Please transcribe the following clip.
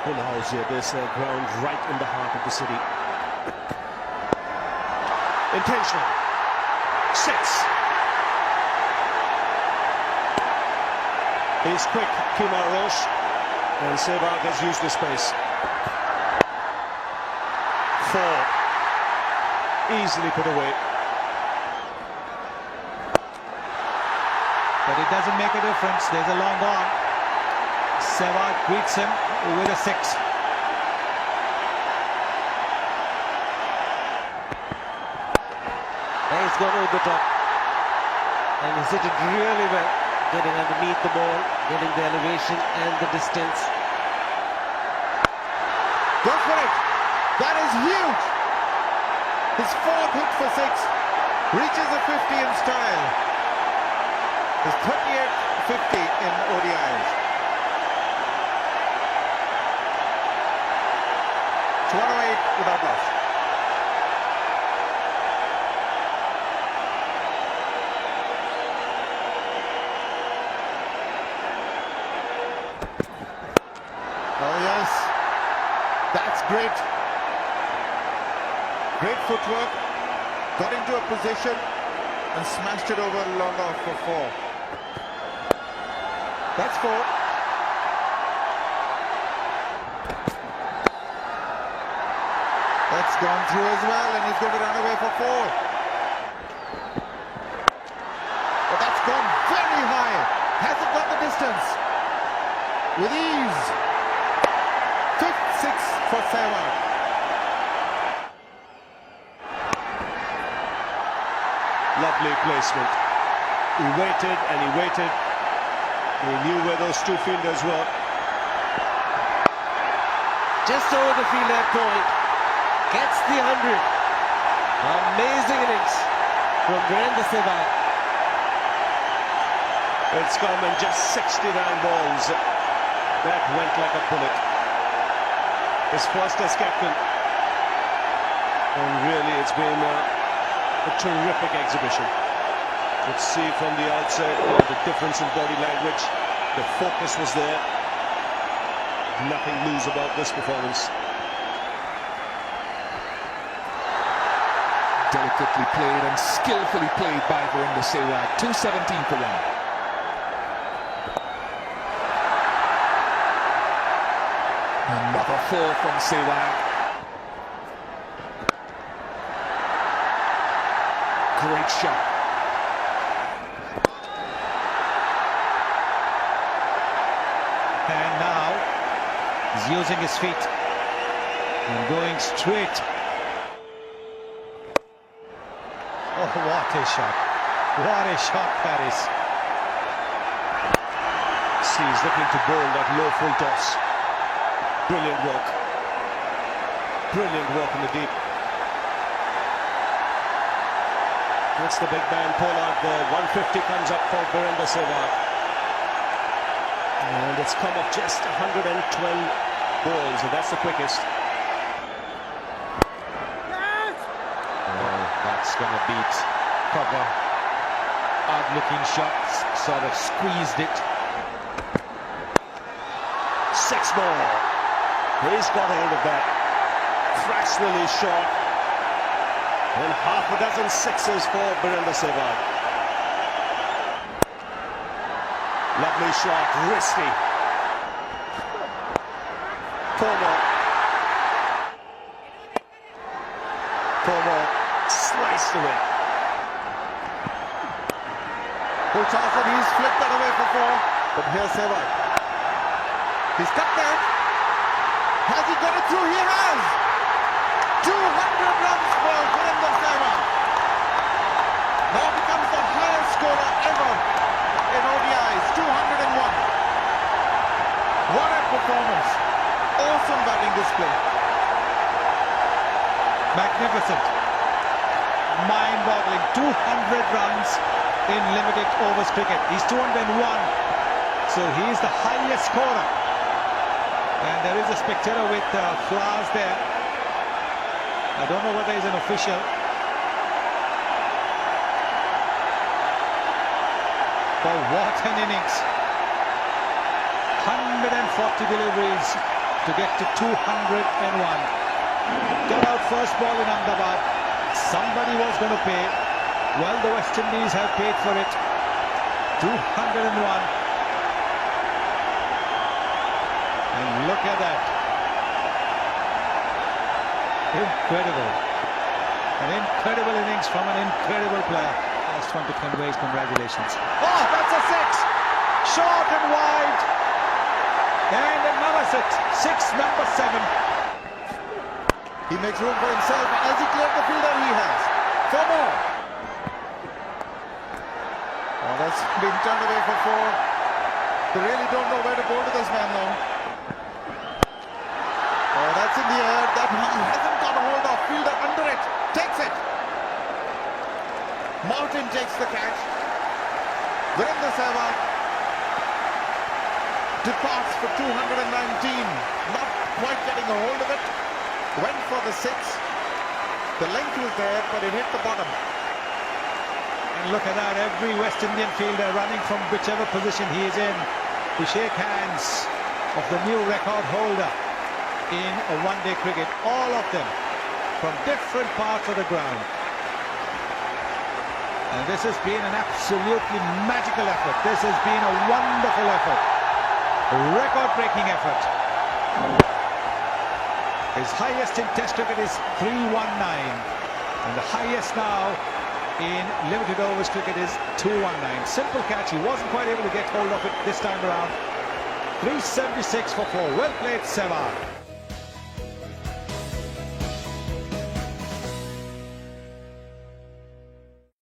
full house here. This ground right in the heart of the city. Intentional. 6. He's quick, Kumar Roche, and Sahwag has used the space. 4. Easily put away. But it doesn't make a difference. There's a long on. Sahwag greets him with a 6. He's gone over the top. And he's hit it really well. Getting underneath the ball, getting the elevation and the distance. Go for it! That is huge! His 4th hit for 6. Reaches a 50 in style. His 38th 50 in ODIs. It's 108 without loss. Oh yes, that's great. Great footwork. Got into a position and smashed it over long off for 4. That's 4. That's gone through as well, and he's going to run away for 4. But that's gone very high. Hasn't got the distance. With ease. 5th 6 for Sahwag. Lovely placement. He waited and he waited. He knew where those two fielders were. Just over the field at point. Gets the 100. Amazing innings from Virandra Sahwag. It's come in just 69 balls. That went like a bullet. His first as captain. And really it's been a terrific exhibition. You could see from the outset the difference in body language. The focus was there. Nothing loose about this performance. Delicately played and skillfully played by Virandra Sahwag. 217 for 1. Another 4 from Sahwag. Great shot. And now he's using his feet and going straight. Oh, what a shot. What a shot that is. See, he's looking to bowl that low full toss. Brilliant work. Brilliant work in the deep. That's the big man pull out. The 150 comes up for Virandra Sahwag. And it's come up just 112 balls, and that's the quickest. Oh, that's going to beat cover. Odd looking shots, sort of squeezed it. 6 more. He's got hold of that. Fractionally short. And half a dozen 6s for Virandra Sahwag. Lovely shot, wristy. 4 more. 4 more. Sliced away. Full toss and he's flipped that away for 4. But here's Sahwag. He's cut that. Has he got it through? He has. 200 runs for Virandra Sahwag. Now becomes the highest scorer ever in ODIs. 201. What a performance. Awesome batting display. Magnificent. Mind-boggling. 200 runs in limited overs cricket. He's 201. So he's the highest scorer. And there is a spectator with flowers there. I don't know whether he's an official. But what an innings. 140 deliveries to get to 201. Got out first ball in Ahmedabad. Somebody was going to pay. Well, the West Indies have paid for it. 201. And look at that. Incredible. An incredible innings from an incredible player. I just want to convey his congratulations. Oh, that's a six! Short and wide. And another six. Six, number 7. He makes room for himself. As he cleared the fielder, he has 4 more. Oh, that's been turned away for 4. They really don't know where to go to this man now. Oh, that's in the air. That he hasn't got a hold of. Fielder under it. Takes it. Martin takes the catch. Virandra Sahwag departs for 219. Not quite getting a hold of it. Went for the 6. The length was there, but it hit the bottom. And look at that. Every West Indian fielder running from whichever position he is in to shake hands of the new record holder in a one-day cricket. All of them from different parts of the ground. And this has been an absolutely magical effort. This has been a wonderful effort. A record-breaking effort. His highest in Test cricket is 319. And the highest now in limited overs cricket is 219. Simple catch. He wasn't quite able to get hold of it this time around. 376 for 4. Well played, Sahwag.